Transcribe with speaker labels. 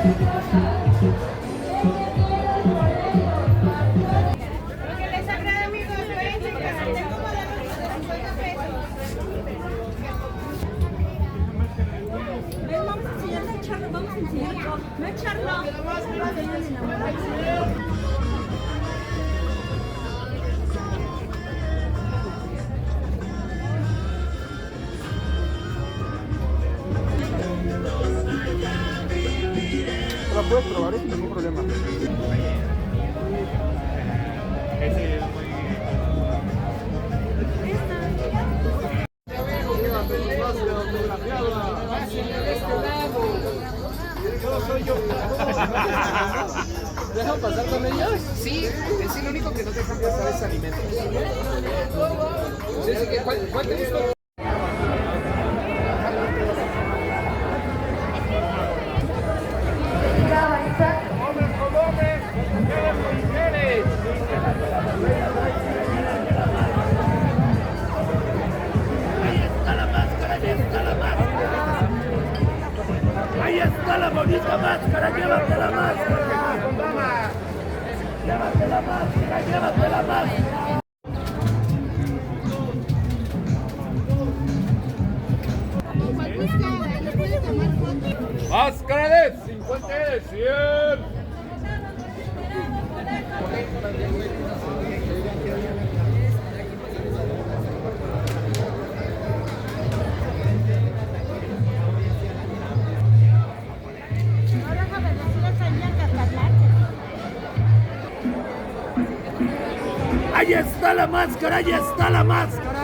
Speaker 1: que les agrada, amigos, pueden encargar como la de 50 pesos.
Speaker 2: Vamos a enseñarle a echarlo, vamos a enseñarlo. No echarlo.
Speaker 3: La puedes probar sin ningún problema.
Speaker 4: ¿Dejan pasar con ellos? Sí, es el único que no dejan pasar es alimentos. Sí, sí, ¿cuál te gustó?
Speaker 5: Ahí está la bonita máscara, llévate la máscara. Llévate la máscara, llévate la máscara.
Speaker 3: Máscara de 50 de 100.
Speaker 5: Ahí está la máscara, ahí está la máscara.